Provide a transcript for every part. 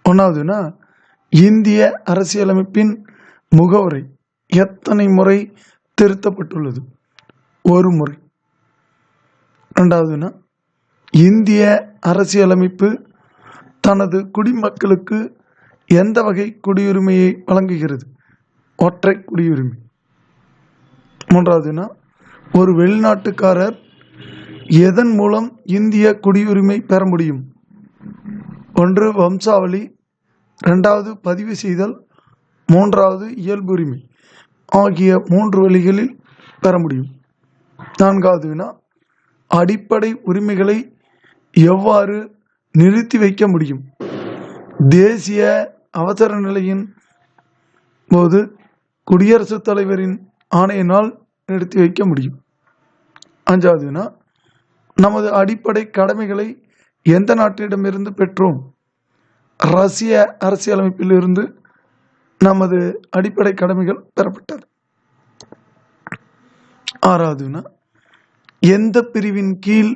ஒன்றாவதுன்னா இந்திய அரசியலமைப்பின் முகவுரை எத்தனை முறை திருத்தப்பட்டுள்ளது? ஒரு முறை. ரெண்டாவதுன்னா இந்திய அரசியலமைப்பு தனது குடிமக்களுக்கு எந்த வகை குடியுரிமையை வழங்குகிறது? ஒற்றை குடியுரிமை. மூன்றாவதுன்னா ஒரு வெளிநாட்டுக்காரர் எதன் மூலம் இந்திய குடியுரிமை பெற முடியும்? ஒன்று வம்சாவளி, ரெண்டாவது பதிவு செய்தல், மூன்றாவது இயல்புரிமை ஆகிய 3 வழிகளில் பெற முடியும். நான்காவதுன்னா அடிப்படை உரிமைகளை எவ்வாறு நிறுத்தி வைக்க முடியும்? தேசிய அவசர நிலையின் போது குடியரசுத் தலைவரின் ஆணையினால் நிறுத்தி வைக்க முடியும். அஞ்சாவதுன்னா நமது அடிப்படை கடமைகளை எந்த நாட்டிடமிருந்து பெற்றோம்? ரஷ்ய அரசியலமைப்பிலிருந்து நமது அடிப்படை கடமைகள் பெறப்பட்டது. ஆறாவதுன்னா எந்த பிரிவின் கீழ்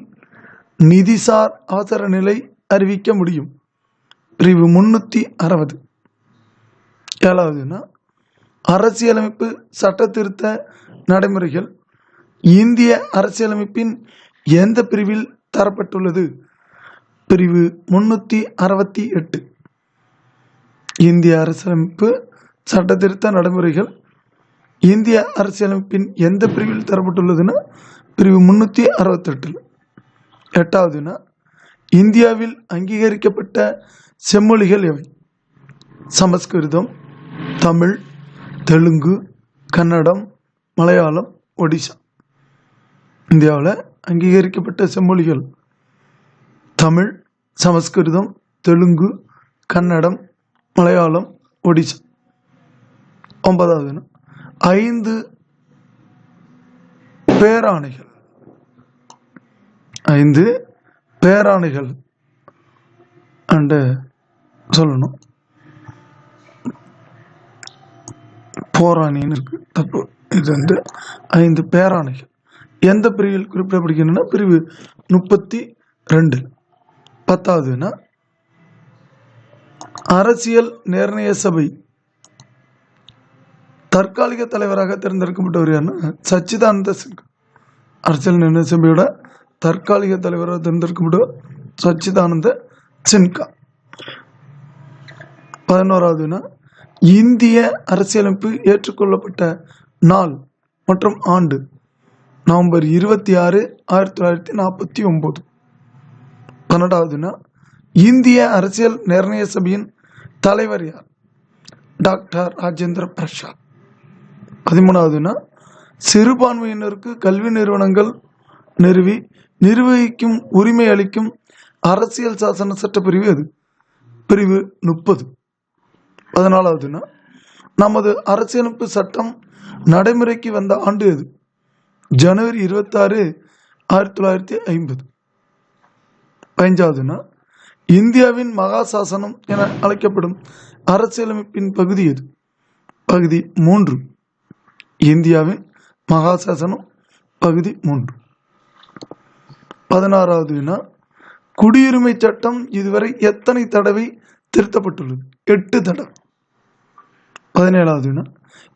நிதிசார் அவசர நிலை அறிவிக்க முடியும்? பிரிவு 360. ஏழாவதுன்னா அரசியலமைப்பு சட்ட திருத்த நடைமுறைகள் இந்திய அரசியலமைப்பின் எந்த பிரிவில் தரப்பட்டுள்ளது? பிரிவு 368. இந்திய அரசியலமைப்பு சட்ட திருத்த நடைமுறைகள் இந்திய அரசியலமைப்பின் எந்த பிரிவில் தரப்பட்டுள்ளதுன்னா பிரிவு 368. எட்டாவதுன்னா இந்தியாவில் அங்கீகரிக்கப்பட்ட செம்மொழிகள் எவை? சமஸ்கிருதம், தமிழ், தெலுங்கு, கன்னடம், மலையாளம், ஒடிசா. இந்தியாவில் அங்கீகரிக்கப்பட்ட செம்மொழிகள் தமிழ், சமஸ்கிருதம், தெலுங்கு, கன்னடம், மலையாளம், ஒடிசா. ஒன்பதாவதுன்னா 5 பேராணைகள். 5 பேராணைகள் அண்டு சொல்லணும். போராணின்னு இருக்கு, தப்பு. இது 5 பேராணைகள் எந்த பிரிவில் குறிப்பிடப்படுகின்றன? பிரிவு 32. பத்தாவதுன்னா அரசியல் நிர்ணய சபை தற்காலிக தலைவராக தேர்ந்தெடுக்கப்பட்டவர் யாருன்னா சச்சிதானந்த சின்ஹா. அரசியல் நிர்ணய சபையோட தற்காலிக தலைவராக தேர்ந்தெடுக்கப்பட்டவர் சச்சிதானந்த சின்ஹா. 11ஆவதுன்னா இந்திய அரசியலமைப்பு ஏற்றுக்கொள்ளப்பட்ட நாள் மற்றும் ஆண்டு நவம்பர் 26, 1949. 12ஆவதுன்னா இந்திய அரசியல் நிர்ணய சபையின் தலைவர் யார்? டாக்டர் ராஜேந்திர பிரசாத். 13ஆவதுன்னா சிறுபான்மையினருக்கு கல்வி நிறுவனங்கள் நிறுவி நிர்வகிக்கும் உரிமை அளிக்கும் அரசியல் சாசன சட்ட பிரிவு எது? பிரிவு 30. 14ஆவதுன்னா நமது அரசியலமைப்பு சட்டம் நடைமுறைக்கு வந்த ஆண்டு எது? ஜனவரி 26, 1950. 15ஆவதுன்னா இந்தியாவின் மகா சாசனம் என அழைக்கப்படும் அரசியலமைப்பின் பகுதி எது? பகுதி 3. இந்தியாவின் மகா சாசனம் பகுதி 3. 16ஆவதுன்னா குடியுரிமை சட்டம் இதுவரை எத்தனை தடவை திருத்தப்பட்டுள்ளது? 8 தடவை. 17ஆவதுன்னா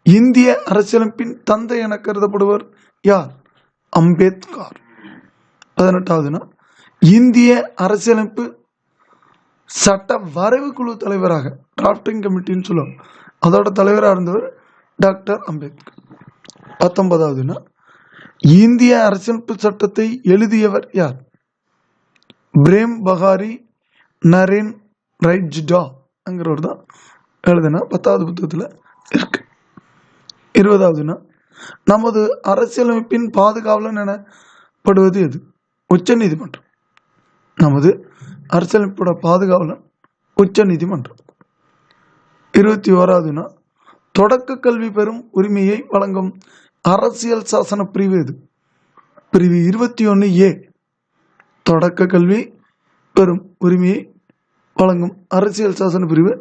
இந்திய அரசியலமைப்பின் தந்தை என கருதப்படுவர் யார்? அம்பேத்கர். 18ஆவதுன்னா இந்திய அரசியலமைப்பு சட்ட வரைவு குழு தலைவராக டிராஃப்டிங் கமிட்டின்னு சொல்லுவாங்க, அதோட தலைவராக இருந்தவர் டாக்டர் அம்பேத்கர். 19ஆவதுன்னா இந்திய அரசியலமைப்பு சட்டத்தை எழுதியவர் யார்? பிரேம் பகாரி நரேன் ரைட்ஜிடாங்கிறவர் தான் எழுதுனா 10வது புத்தகத்தில் இருக்கு. 20ஆவதுன்னா நமது அரசியலமைப்பின் பாதுகாவலன் எனப்படுவது எது? உச்ச நீதிமன்றம். நமது அரசியலமைப்போட பாதுகாவலன் உச்ச நீதிமன்றம். 21ஆவதுன்னா தொடக்க கல்வி பெறும் உரிமையை வழங்கும் அரசியல் சாசன பிரிவு எது? பிரிவு 21A. தொடக்க கல்வி பெறும் உரிமையை வழங்கும் அரசியல் சாசன பிரிவு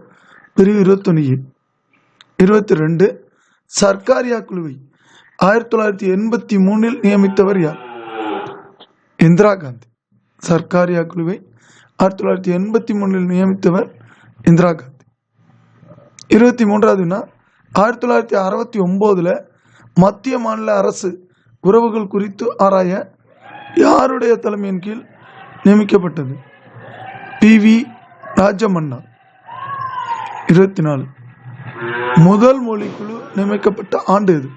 பிரிவு 21A. 22 சர்க்காரியா குழுவை 1983 நியமித்தவர் யார்? இந்திரா காந்தி. சர்க்காரியா குழுவை 1983 நியமித்தவர் இந்திரா காந்தி. 23வது வினா 1969 மத்திய மாநில அரசு உறவுகள் குறித்து ஆராய யாருடைய தலைமையின் கீழ் நியமிக்கப்பட்டது? பி.வி. ராஜமன்னா. 24 முதல் மொழிக்குழு நியமிக்கப்பட்ட ஆண்டு எது?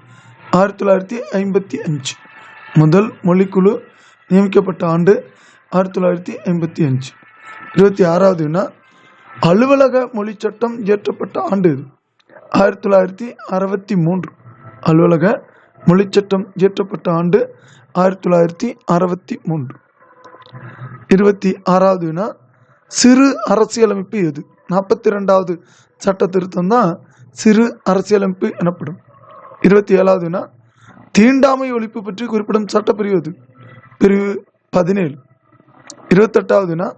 1955. முதல் மொழிக்குழு நியமிக்கப்பட்ட ஆண்டு 1955. 26வது வினா அலுவலக மொழி சட்டம் இயற்றப்பட்ட ஆண்டு எது? 1963. அலுவலக மொழி சட்டம் இயற்றப்பட்ட ஆண்டு 1963. 26வது வினா சிறு அரசியலமைப்பு எது? 42வது சட்ட திருத்தம் தான் சிறு அரசியலமைப்பு எனப்படும். 27வது வினா தீண்டாமை ஒழிப்பு பற்றி குறிப்பிடும் சட்டப்பிரிவு எது? பிரிவு 17. 28வது வினா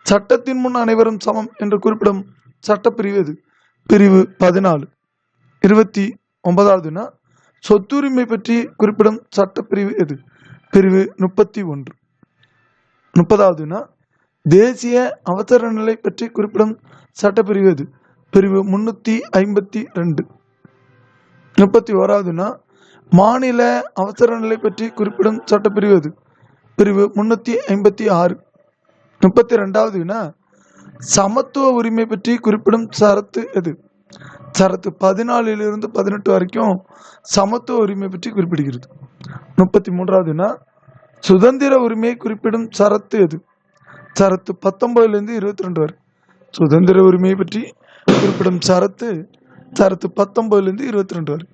சட்டத்தின் முன் அனைவரும் சமம் என்று குறிப்பிடும் சட்டப்பிரிவு எது? பிரிவு 14. 29வது வினா சொத்துரிமை பற்றி குறிப்பிடும் சட்டப்பிரிவு எது? பிரிவு 31. 30வது வினா தேசிய அவசர நிலை பற்றி குறிப்பிடும் சட்டப்பிரிவு எது? பிரிவு 352. 31வது வினா மாநில அவசர நிலை பற்றி குறிப்பிடும் சட்டப்பிரிவு எது? பிரிவு 356. 32வது வினா சமத்துவ உரிமை பற்றி குறிப்பிடும் சரத்து எது? சரத்து 14 to 18 வரைக்கும் சமத்துவ உரிமை பற்றி குறிப்பிடுகிறது. 33வது வினா சுதந்திர உரிமையை குறிப்பிடும் சரத்து எது? சரத்து 19 to 22 வரை. சுதந்திர உரிமையை பற்றி குறிப்பிடும் சரத்து 19 to 22 வரை.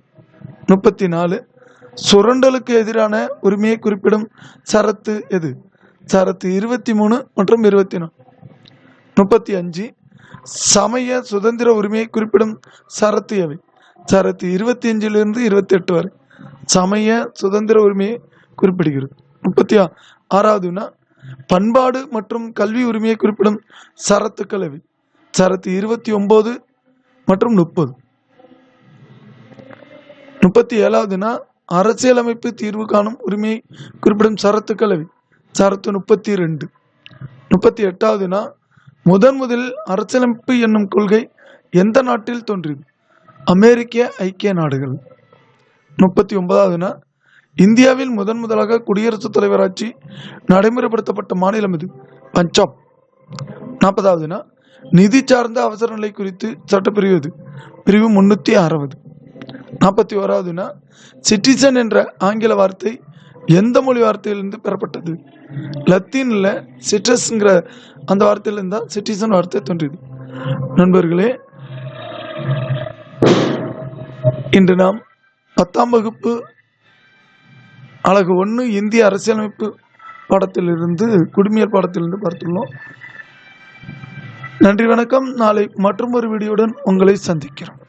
34 சுரண்டலுக்கு எதிரான உரிமையை குறிப்பிடும் சரத்து எது? சரத்து 23 மற்றும் 24. 35 சமய சுதந்திர உரிமையை குறிப்பிடும் சரத்து எவை? சரத்து 25 to 28 வரை சமய சுதந்திர உரிமையை குறிப்பிடுகிறது. 36வது வினா பண்பாடு மற்றும் கல்வி உரிமையை குறிப்பிடும் சரத்துக்கள் எவை? சரத்து 29 மற்றும் 30. 37வது வினா அரசியலமைப்பு தீர்வு காணும் உரிமையை குறிப்பிடும் சரத்துக்கள் எவை? சரத்து 32. 38வது வினா முதலில் அரசியலமைப்பு என்னும் கொள்கை எந்த நாட்டில் தோன்றியது? அமெரிக்க ஐக்கிய நாடுகள். 39வது வினா இந்தியாவில் முதலாக குடியரசுத் தலைவர் ஆட்சி நடைமுறைப்படுத்தப்பட்ட மாநிலம் எது? பஞ்சாப். 40வது வினா நிதி சார்ந்த அவசர நிலை குறித்து சட்டப்பிரிவு எது? பிரிவு 360. 41வது வினா சிட்டிசன் என்ற ஆங்கில வார்த்தை எந்த மொழி வார்த்தையிலிருந்து பெறப்பட்டது? லத்தீன்ல சிட்ரஸ்ங்கிற அந்த வார்த்தையிலிருந்து தான் சிட்டிசன் வார்த்தை தோன்றியது. நண்பர்களே, இன்று நாம் 10ஆம் வகுப்பு அலகு 1 இந்திய அரசியலமைப்பு பாடத்திலிருந்து குடிமையல் பாடத்திலிருந்து பார்த்துள்ளோம். நன்றி, வணக்கம். நாளை மற்றொரு வீடியோவுடன் உங்களை சந்திக்கிறோம்.